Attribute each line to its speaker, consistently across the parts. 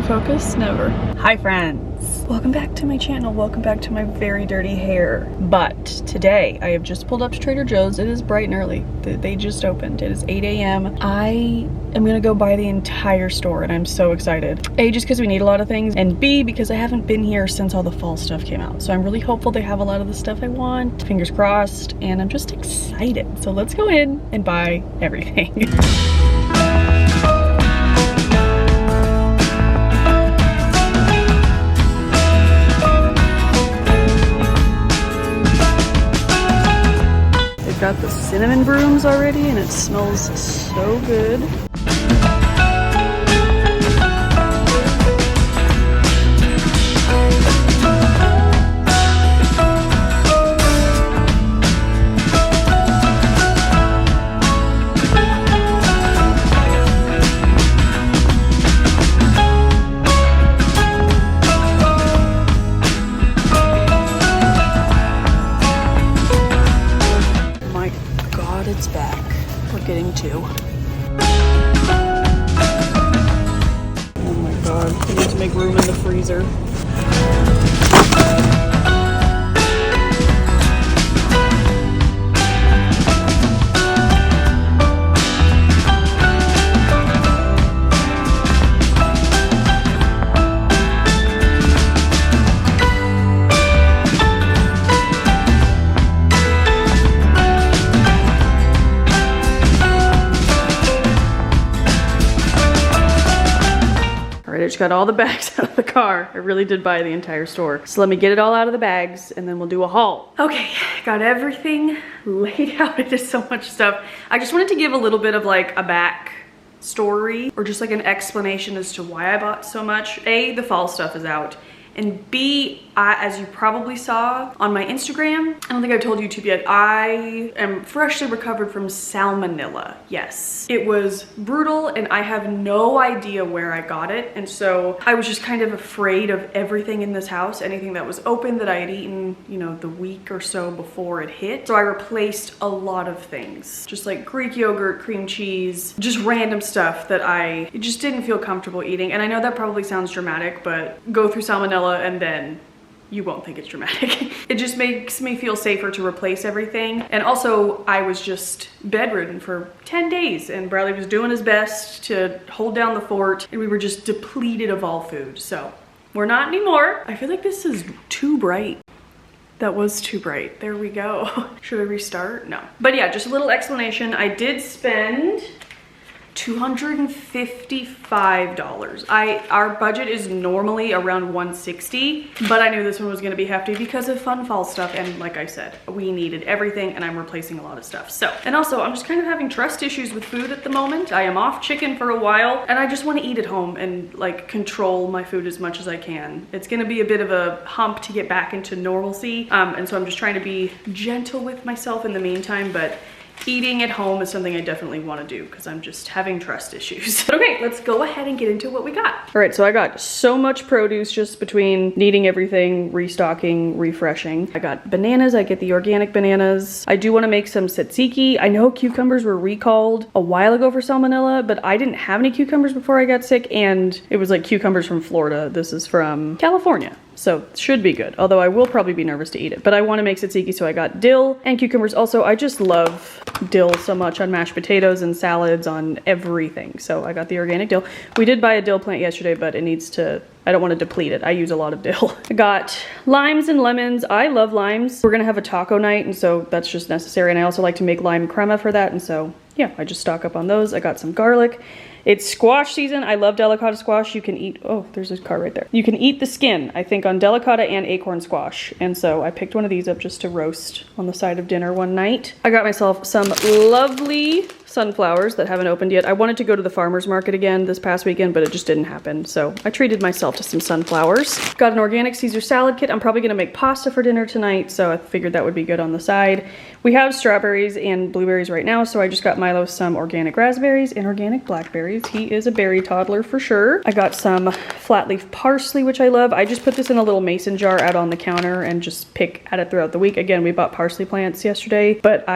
Speaker 1: in focus? Never. Hi friends. Welcome back to my channel. Welcome back to my very dirty hair. But today I have just pulled up to Trader Joe's. It is bright and early. They just opened. It is 8 a.m. I am gonna go buy the entire store and I'm so excited. A, just because we need a lot of things, and B, because I haven't been here since all the fall stuff came out. So I'm really hopeful they have a lot of the stuff I want. Fingers crossed. And I'm just excited. So let's go in and buy everything. Got the cinnamon brooms already and it smells so good. It's back. We're getting two. Oh my god, I need to make room in the freezer. I just got all the bags out of the car. I really did buy the entire store. So let me get it all out of the bags and then we'll do a haul. Okay, got everything laid out. It is so much stuff. I just wanted to give a little bit of like a back story or just like an explanation as to why I bought so much. A, the fall stuff is out. And B, as you probably saw on my Instagram, I don't think I've told YouTube yet, I am freshly recovered from salmonella. Yes, it was brutal and I have no idea where I got it. And so I was just kind of afraid of everything in this house, anything that was open that I had eaten, you know, the week or so before it hit. So I replaced a lot of things, just like Greek yogurt, cream cheese, just random stuff that I just didn't feel comfortable eating. And I know that probably sounds dramatic, but go through salmonella and then you won't think it's dramatic. It just makes me feel safer to replace everything. And also I was just bedridden for 10 days and Bradley was doing his best to hold down the fort and we were just depleted of all food. So we're not anymore. I feel like this is too bright. That was too bright. There we go. Should I restart? No. But yeah, just a little explanation. I did spend $255. Our budget is normally around $160, but I knew this one was gonna be hefty because of fun fall stuff. And like I said, we needed everything and I'm replacing a lot of stuff. So, and also I'm just kind of having trust issues with food at the moment. I am off chicken for a while and I just want to eat at home and like control my food as much as I can. It's gonna be a bit of a hump to get back into normalcy. And so I'm just trying to be gentle with myself in the meantime, but eating at home is something I definitely want to do because I'm just having trust issues. Okay, let's go ahead and get into what we got. All right, so I got so much produce just between needing everything, restocking, refreshing. I got bananas. I get the organic bananas. I do want to make some tzatziki. I know cucumbers were recalled a while ago for salmonella, but I didn't have any cucumbers before I got sick, and it was like cucumbers from Florida. This is from California. So should be good, although I will probably be nervous to eat it. But I want to make tzatziki, so I got dill and cucumbers. Also, I just love dill so much on mashed potatoes and salads, on everything. So I got the organic dill. We did buy a dill plant yesterday, but it needs to, I don't want to deplete it. I use a lot of dill. I got limes and lemons. I love limes. We're gonna have a taco night, and so that's just necessary. And I also like to make lime crema for that, and so yeah, I just stock up on those. I got some garlic. It's squash season. I love delicata squash. You can eat, oh, there's a car right there. You can eat the skin, I think, on delicata and acorn squash. And so I picked one of these up just to roast on the side of dinner one night. I got myself some lovely sunflowers that haven't opened yet. I wanted to go to the farmer's market again this past weekend, but it just didn't happen. So I treated myself to some sunflowers. Got an organic Caesar salad kit. I'm probably gonna make pasta for dinner tonight, so I figured that would be good on the side. We have strawberries and blueberries right now, so I just got Milo some organic raspberries and organic blackberries. He is a berry toddler for sure. I got some flat leaf parsley, which I love. I just put this in a little mason jar out on the counter and just pick at it throughout the week. Again, we bought parsley plants yesterday, but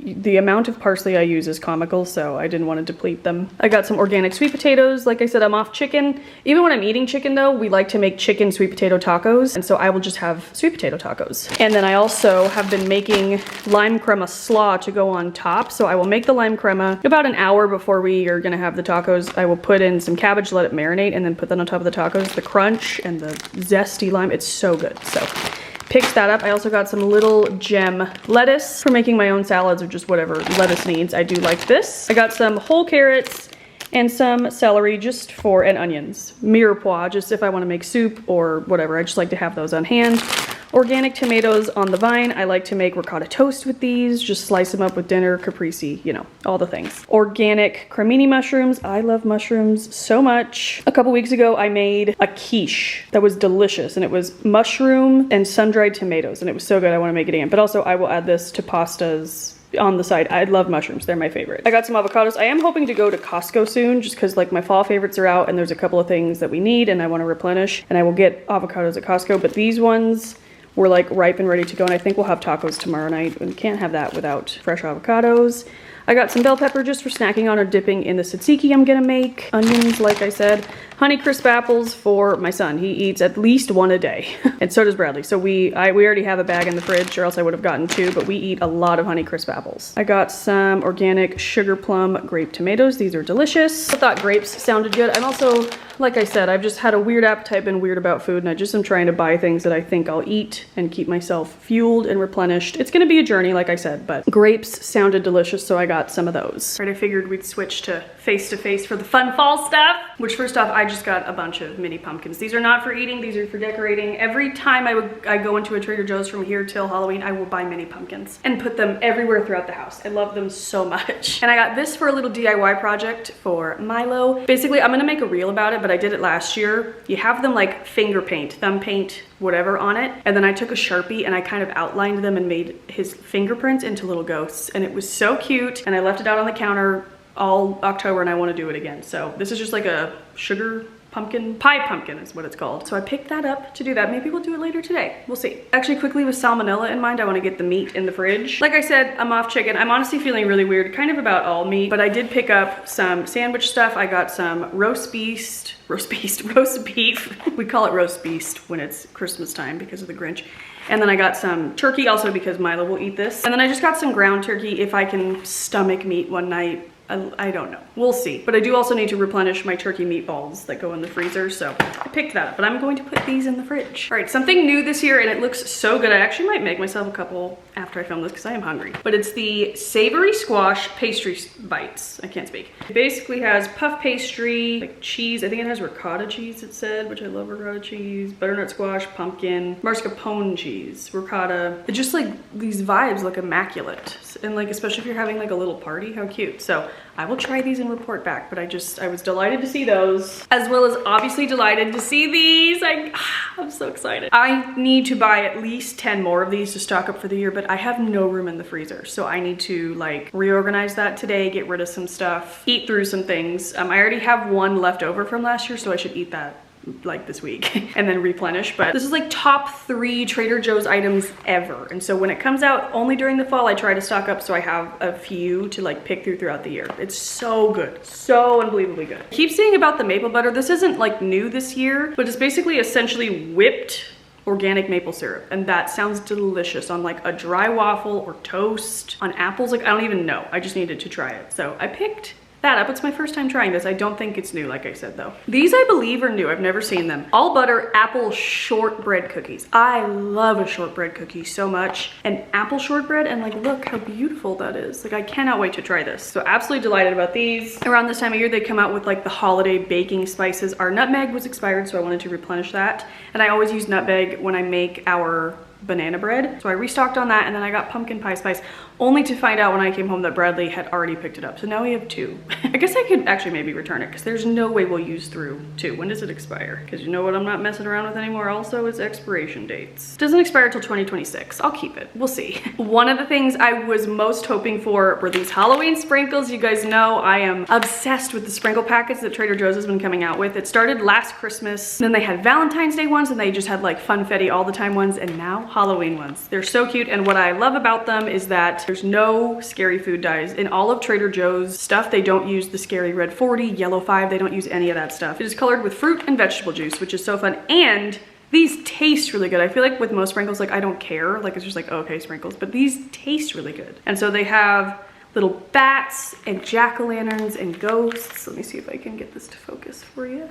Speaker 1: the amount of parsley I use is comical, so I didn't want to deplete them. I got some organic sweet potatoes. Like I said, I'm off chicken. Even when I'm eating chicken though, we like to make chicken sweet potato tacos, and so I will just have sweet potato tacos. And then I also have been making lime crema slaw to go on top. So I will make the lime crema about an hour before we are gonna have the tacos. I will put in some cabbage, let it marinate, and then put that on top of the tacos. The crunch and the zesty lime, it's so good. So picked that up. I also got some little gem lettuce for making my own salads or just whatever lettuce needs. I do like this. I got some whole carrots and some celery just for, and onions. Mirepoix, just if I want to make soup or whatever. I just like to have those on hand. Organic tomatoes on the vine. I like to make ricotta toast with these. Just slice them up with dinner, caprese, you know, all the things. Organic cremini mushrooms. I love mushrooms so much. A couple weeks ago, I made a quiche that was delicious, and it was mushroom and sun-dried tomatoes, and it was so good. I want to make it again. But also, I will add this to pastas on the side. I love mushrooms. They're my favorite. I got some avocados. I am hoping to go to Costco soon just because like my fall favorites are out and there's a couple of things that we need and I want to replenish, and I will get avocados at Costco, but these ones were like ripe and ready to go, and I think we'll have tacos tomorrow night, and can't have that without fresh avocados. I got some bell pepper just for snacking on or dipping in the tzatziki I'm gonna make. Onions, like I said. Honeycrisp apples for my son. He eats at least one a day, and so does Bradley. So we already have a bag in the fridge, or else I would have gotten two, but we eat a lot of Honeycrisp apples. I got some organic sugar plum grape tomatoes. These are delicious. I thought grapes sounded good. I'm also, like I said, I've just had a weird appetite, been weird about food, and I just am trying to buy things that I think I'll eat and keep myself fueled and replenished. It's gonna be a journey, like I said, but grapes sounded delicious, so I got some of those. Right, I figured we'd switch to face for the fun fall stuff, which first off, I just got a bunch of mini pumpkins. These are not for eating, these are for decorating. Every time I go into a Trader Joe's from here till Halloween, I will buy mini pumpkins and put them everywhere throughout the house. I love them so much. And I got this for a little DIY project for Milo. Basically, I'm gonna make a reel about it, but I did it last year. You have them like finger paint, thumb paint, whatever on it. And then I took a Sharpie and I kind of outlined them and made his fingerprints into little ghosts. And it was so cute. And I left it out on the counter all October, and I want to do it again. So this is just like a sugar pumpkin, pie pumpkin is what it's called. So I picked that up to do that. Maybe we'll do it later today. We'll see. Actually, quickly with salmonella in mind, I want to get the meat in the fridge. Like I said, I'm off chicken. I'm honestly feeling really weird, kind of about all meat, but I did pick up some sandwich stuff. I got some roast beef. We call it roast beast when it's Christmas time because of the Grinch. And then I got some turkey also because Milo will eat this. And then I just got some ground turkey if I can stomach meat one night. I don't know, we'll see. But I do also need to replenish my turkey meatballs that go in the freezer, so I picked that up, but I'm going to put these in the fridge. All right, something new this year, and it looks so good. I actually might make myself a couple after I film this because I am hungry. But it's the savory squash pastry bites. I can't speak. It basically has puff pastry, like cheese. I think it has ricotta cheese, it said, which I love ricotta cheese, butternut squash, pumpkin, mascarpone cheese, ricotta. It just like, these vibes look immaculate. And like, especially if you're having like a little party, how cute. So I will try these and report back, but I was delighted to see those, as well as obviously delighted to see these. I'm so excited. I need to buy at least 10 more of these to stock up for the year, but I have no room in the freezer. So I need to like reorganize that today, get rid of some stuff, eat through some things. I already have one left over from last year, so I should eat that like this week and then replenish. But this is like top 3 Trader Joe's items ever, and so when it comes out only during the fall, I try to stock up so I have a few to like pick throughout the year. It's so good, so unbelievably good. I keep seeing about the maple butter. This isn't like new this year, but it's basically essentially whipped organic maple syrup, and that sounds delicious on like a dry waffle or toast, on apples. Like, I don't even know, I just needed to try it, so I picked that up. It's my first time trying this. I don't think it's new, like I said though. These I believe are new. I've never seen them. All butter apple shortbread cookies. I love a shortbread cookie so much. And apple shortbread, and like, look how beautiful that is. Like, I cannot wait to try this. So absolutely delighted about these. Around this time of year, they come out with like the holiday baking spices. Our nutmeg was expired, so I wanted to replenish that. And I always use nutmeg when I make our banana bread. So I restocked on that, and then I got pumpkin pie spice, only to find out when I came home that Bradley had already picked it up. So now we have 2. I guess I could actually maybe return it because there's no way we'll use through 2. When does it expire? Because you know what I'm not messing around with anymore also is expiration dates. It doesn't expire till 2026. I'll keep it. We'll see. One of the things I was most hoping for were these Halloween sprinkles. You guys know I am obsessed with the sprinkle packets that Trader Joe's has been coming out with. It started last Christmas, then they had Valentine's Day ones, and they just had like funfetti all the time ones, and now Halloween ones. They're so cute, and what I love about them is that there's no scary food dyes. In all of Trader Joe's stuff, they don't use the scary red 40, yellow 5, they don't use any of that stuff. It is colored with fruit and vegetable juice, which is so fun, and these taste really good. I feel like with most sprinkles, like I don't care, like it's just like, okay, sprinkles, but these taste really good. And so they have little bats and jack-o'-lanterns and ghosts. Let me see if I can get this to focus for you.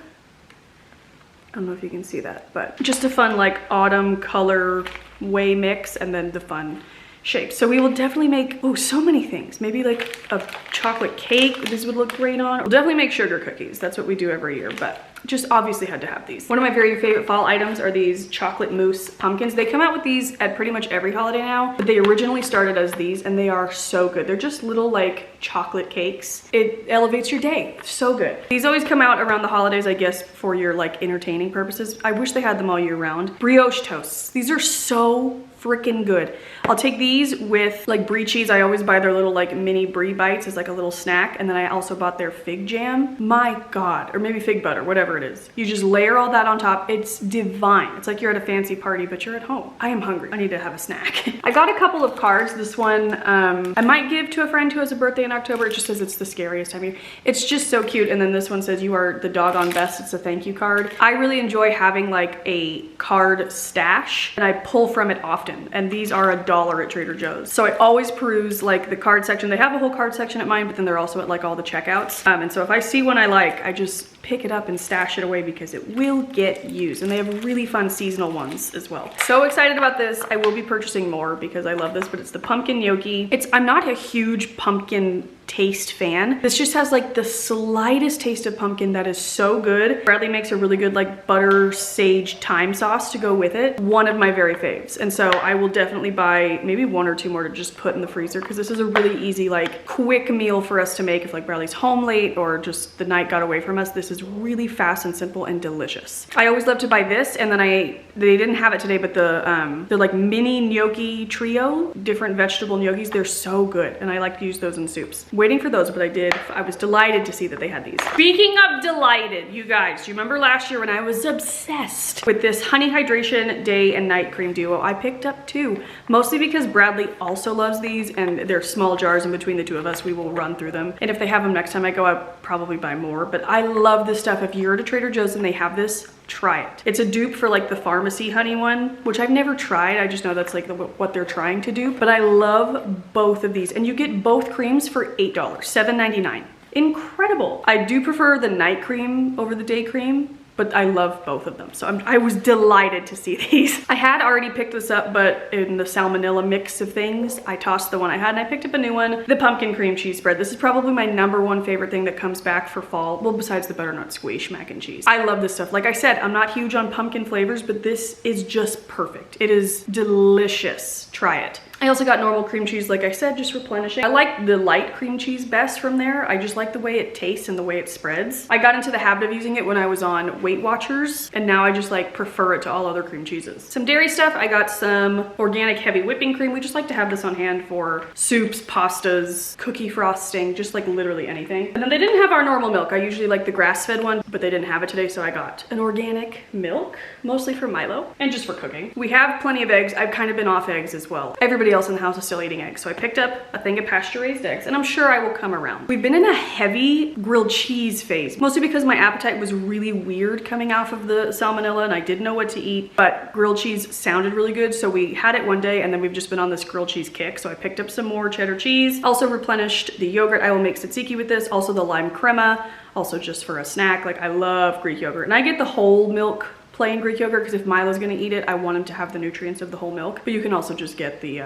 Speaker 1: I don't know if you can see that, but just a fun like autumn color way mix, and then the fun shapes. So we will definitely make, oh, so many things. Maybe like a chocolate cake, this would look great on. We'll definitely make sugar cookies. That's what we do every year, but just obviously had to have these. One of my very favorite fall items are these chocolate mousse pumpkins. They come out with these at pretty much every holiday now, but they originally started as these, and they are so good. They're just little like chocolate cakes. It elevates your day. So good. These always come out around the holidays, I guess, for your like entertaining purposes. I wish they had them all year round. Brioche toasts. These are so freaking good. I'll take these with like brie cheese. I always buy their little like mini brie bites as like a little snack, and then I also bought their fig jam. My God, or maybe fig butter, whatever it is. You just layer all that on top. It's divine. It's like you're at a fancy party, but you're at home. I am hungry. I need to have a snack. I got a couple of cards. This one I might give to a friend who has a birthday in October. It just says it's the scariest time of year. It's just so cute. And then this one says you are the doggone best. It's a thank you card. I really enjoy having like a card stash, and I pull from it often. And these are $1 at Trader Joe's. So I always peruse like the card section. They have a whole card section at mine, but then they're also at like all the checkouts. And so if I see one I like, I just pick it up and stash it away because it will get used. And they have really fun seasonal ones as well. So excited about this. I will be purchasing more because I love this, but it's the pumpkin gnocchi. I'm not a huge pumpkin taste fan. This just has like the slightest taste of pumpkin that is so good. Bradley makes a really good like butter sage thyme sauce to go with it. One of my very faves. And so I will definitely buy maybe 1 or 2 more to just put in the freezer, because this is a really easy like quick meal for us to make if like Bradley's home late or just the night got away from us. This is really fast and simple and delicious. I always love to buy this, and then they didn't have it today, but they're like mini gnocchi trio, different vegetable gnocchis. They're so good, and I like to use those in soups. Waiting for those, but I was delighted to see that they had these. Speaking of delighted, you guys, do you remember last year when I was obsessed with this Honey Hydration Day and Night Cream Duo? I picked up 2, mostly because Bradley also loves these, and they're small jars, and between the 2 of us, we will run through them. And if they have them next time I go, I'll probably buy more, but I love this stuff. If you're at a Trader Joe's and they have this, try it. It's a dupe for like the pharmacy honey one, which I've never tried. I just know that's like what they're trying to do, but I love both of these, and you get both creams for $8, $7.99. Incredible. I do prefer the night cream over the day cream, but I love both of them. So I was delighted to see these. I had already picked this up, but in the salmonella mix of things, I tossed the one I had and I picked up a new one, the pumpkin cream cheese spread. This is probably my #1 favorite thing that comes back for fall. Well, besides the butternut squish mac and cheese. I love this stuff. Like I said, I'm not huge on pumpkin flavors, but this is just perfect. It is delicious. Try it. I also got normal cream cheese, like I said, just replenishing. I like the light cream cheese best from there. I just like the way it tastes and the way it spreads. I got into the habit of using it when I was on Weight Watchers, and now I just like prefer it to all other cream cheeses. Some dairy stuff, I got some organic heavy whipping cream. We just like to have this on hand for soups, pastas, cookie frosting, just like literally anything. And then they didn't have our normal milk. I usually like the grass-fed one, but they didn't have it today, so I got an organic milk, mostly for Milo and just for cooking. We have plenty of eggs. I've kind of been off eggs as well. Everybody else in the house is still eating eggs, so I picked up a thing of pasture-raised eggs, and I'm sure I will come around. We've been in a heavy grilled cheese phase, mostly because my appetite was really weird coming off of the salmonella, and I didn't know what to eat, but grilled cheese sounded really good, so we had it one day, and then we've just been on this grilled cheese kick, so I picked up some more cheddar cheese. Also replenished the yogurt. I will make tzatziki with this, also the lime crema, also just for a snack. Like, I love Greek yogurt, and I get the whole milk plain Greek yogurt because if Milo's gonna eat it, I want him to have the nutrients of the whole milk, but you can also just get the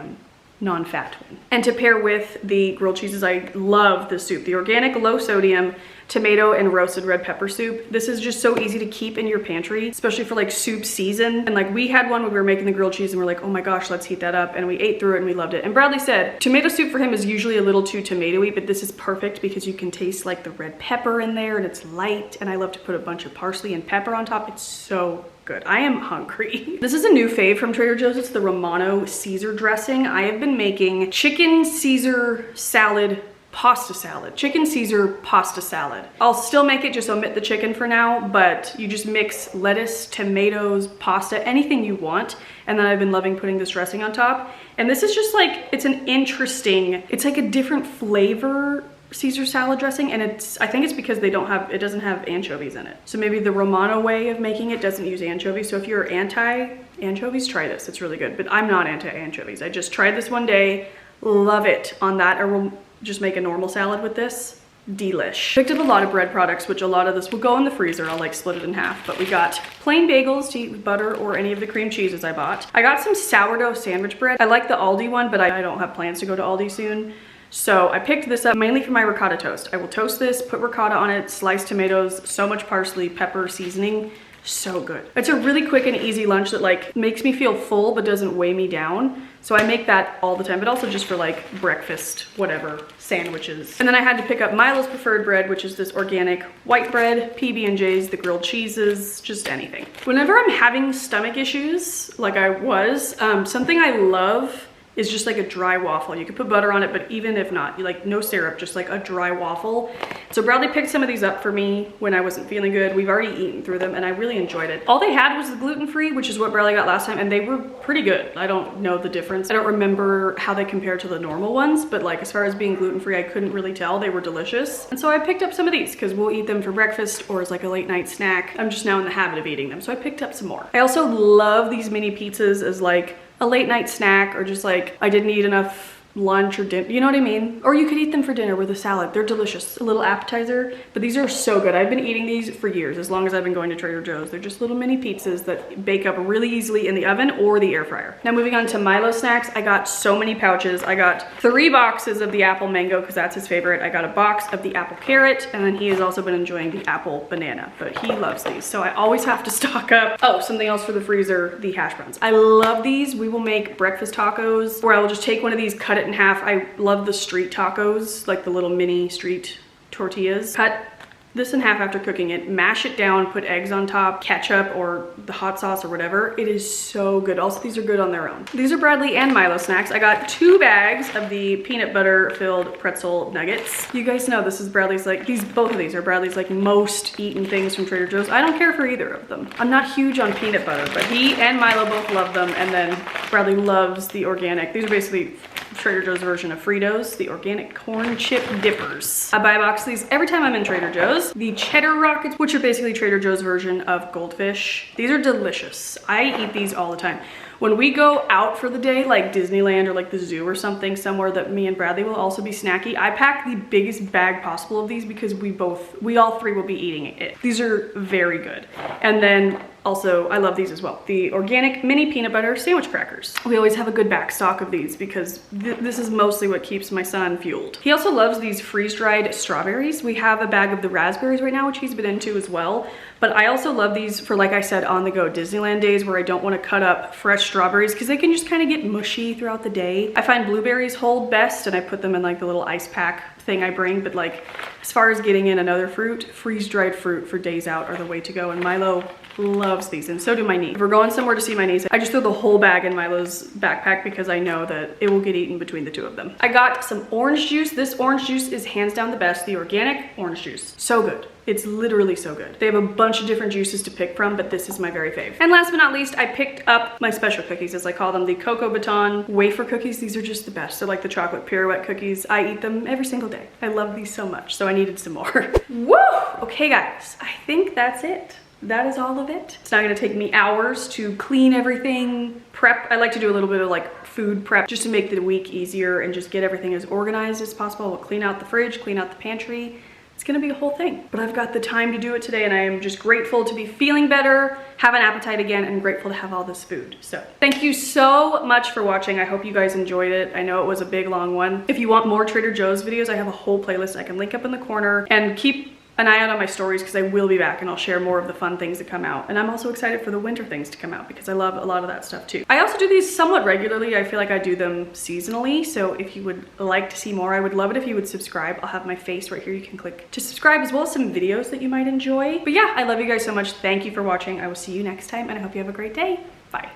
Speaker 1: non-fat one. And to pair with the grilled cheeses, I love the soup. The organic low sodium tomato and roasted red pepper soup. This is just so easy to keep in your pantry, especially for like soup season. And like we had one when we were making the grilled cheese and we're like, oh my gosh, let's heat that up. And we ate through it and we loved it. And Bradley said tomato soup for him is usually a little too tomatoey, but this is perfect because you can taste like the red pepper in there and it's light. And I love to put a bunch of parsley and pepper on top. It's so good. I am hungry. This is a new fave from Trader Joe's. It's the Romano Caesar dressing. I have been making chicken Caesar salad pasta salad. Chicken Caesar pasta salad. I'll still make it, just omit the chicken for now, but you just mix lettuce, tomatoes, pasta, anything you want. And then I've been loving putting this dressing on top. And this is just like, it's an interesting, it's like a different flavor Caesar salad dressing, and I think it's because it doesn't have anchovies in it. So maybe the Romano way of making it doesn't use anchovies. So if you're anti-anchovies, try this. It's really good, but I'm not anti-anchovies. I just tried this one day, love it on that, or we'll just make a normal salad with this. Delish. Picked up a lot of bread products, which a lot of this will go in the freezer. I'll like split it in half, but we got plain bagels to eat with butter or any of the cream cheeses I bought. I got some sourdough sandwich bread. I like the Aldi one, but I don't have plans to go to Aldi soon. So I picked this up mainly for my ricotta toast. I will toast this, put ricotta on it, sliced tomatoes, so much parsley, pepper, seasoning. So good. It's a really quick and easy lunch that like makes me feel full but doesn't weigh me down. So I make that all the time, but also just for like breakfast, whatever, sandwiches. And then I had to pick up Milo's preferred bread, which is this organic white bread, PB&J's, the grilled cheeses, just anything. Whenever I'm having stomach issues, like I was, something I love is just like a dry waffle. You could put butter on it, but even if not, you like no syrup, just like a dry waffle. So Bradley picked some of these up for me when I wasn't feeling good. We've already eaten through them and I really enjoyed it. All they had was the gluten-free, which is what Bradley got last time, and they were pretty good. I don't know the difference. I don't remember how they compare to the normal ones, but like as far as being gluten-free, I couldn't really tell. They were delicious. And so I picked up some of these because we'll eat them for breakfast or as like a late night snack. I'm just now in the habit of eating them. So I picked up some more. I also love these mini pizzas as like a late night snack, or just like I didn't eat enough lunch or dinner, you know what I mean? Or you could eat them for dinner with a salad. They're delicious, a little appetizer, but these are so good. I've been eating these for years, as long as I've been going to Trader Joe's. They're just little mini pizzas that bake up really easily in the oven or the air fryer. Now moving on to Milo snacks, I got so many pouches. I got 3 boxes of the apple mango because that's his favorite. I got a box of the apple carrot, and then he has also been enjoying the apple banana, but he loves these. So I always have to stock up. Oh, something else for the freezer, the hash browns. I love these. We will make breakfast tacos where I will just take one of these, cut it in half. I love the street tacos, like the little mini street tortillas. Cut this in half after cooking it, mash it down, put eggs on top, ketchup or the hot sauce or whatever. It is so good. Also, these are good on their own. These are Bradley and Milo snacks. I got 2 bags of the peanut butter filled pretzel nuggets. You guys know this is Bradley's, like both of these are Bradley's like most eaten things from Trader Joe's. I don't care for either of them. I'm not huge on peanut butter, but he and Milo both love them. And then Bradley loves the organic. These are basically Trader Joe's version of Fritos, the organic corn chip dippers. I buy a box of these every time I'm in Trader Joe's. The cheddar rockets, which are basically Trader Joe's version of goldfish. These are delicious. I eat these all the time. When we go out for the day, like Disneyland or like the zoo or something, somewhere that me and Bradley will also be snacky, I pack the biggest bag possible of these because we all 3 will be eating it. These are very good. And then also, I love these as well. The organic mini peanut butter sandwich crackers. We always have a good back stock of these because this is mostly what keeps my son fueled. He also loves these freeze-dried strawberries. We have a bag of the raspberries right now, which he's been into as well. But I also love these for, like I said, on-the-go Disneyland days where I don't want to cut up fresh strawberries because they can just kind of get mushy throughout the day. I find blueberries hold best and I put them in like the little ice pack thing I bring, but like as far as getting in another fruit, freeze-dried fruit for days out are the way to go, and Milo loves these, and so do my niece. If we're going somewhere to see my niece, I just throw the whole bag in Milo's backpack because I know that it will get eaten between the 2 of them. I got some orange juice. This orange juice is hands down the best, the organic orange juice. So good. It's literally so good. They have a bunch of different juices to pick from, but this is my very fave. And last but not least, I picked up my special cookies, as I call them, the Cocoa Baton wafer cookies. These are just the best. They're like the chocolate pirouette cookies. I eat them every single day. I love these so much, so I needed some more. Woo! Okay guys, I think that's it. That is all of it. It's not gonna take me hours to clean everything, prep. I like to do a little bit of like food prep just to make the week easier and just get everything as organized as possible. We'll clean out the fridge, clean out the pantry. It's gonna be a whole thing, but I've got the time to do it today, and I am just grateful to be feeling better, have an appetite again, and grateful to have all this food. So thank you so much for watching. I hope you guys enjoyed it. I know it was a big, long one. If you want more Trader Joe's videos, I have a whole playlist I can link up in the corner, and keep an eye out on my stories because I will be back and I'll share more of the fun things that come out. And I'm also excited for the winter things to come out because I love a lot of that stuff too. I also do these somewhat regularly. I feel like I do them seasonally. So if you would like to see more, I would love it if you would subscribe. I'll have my face right here. You can click to subscribe, as well as some videos that you might enjoy. But yeah, I love you guys so much. Thank you for watching. I will see you next time and I hope you have a great day. Bye.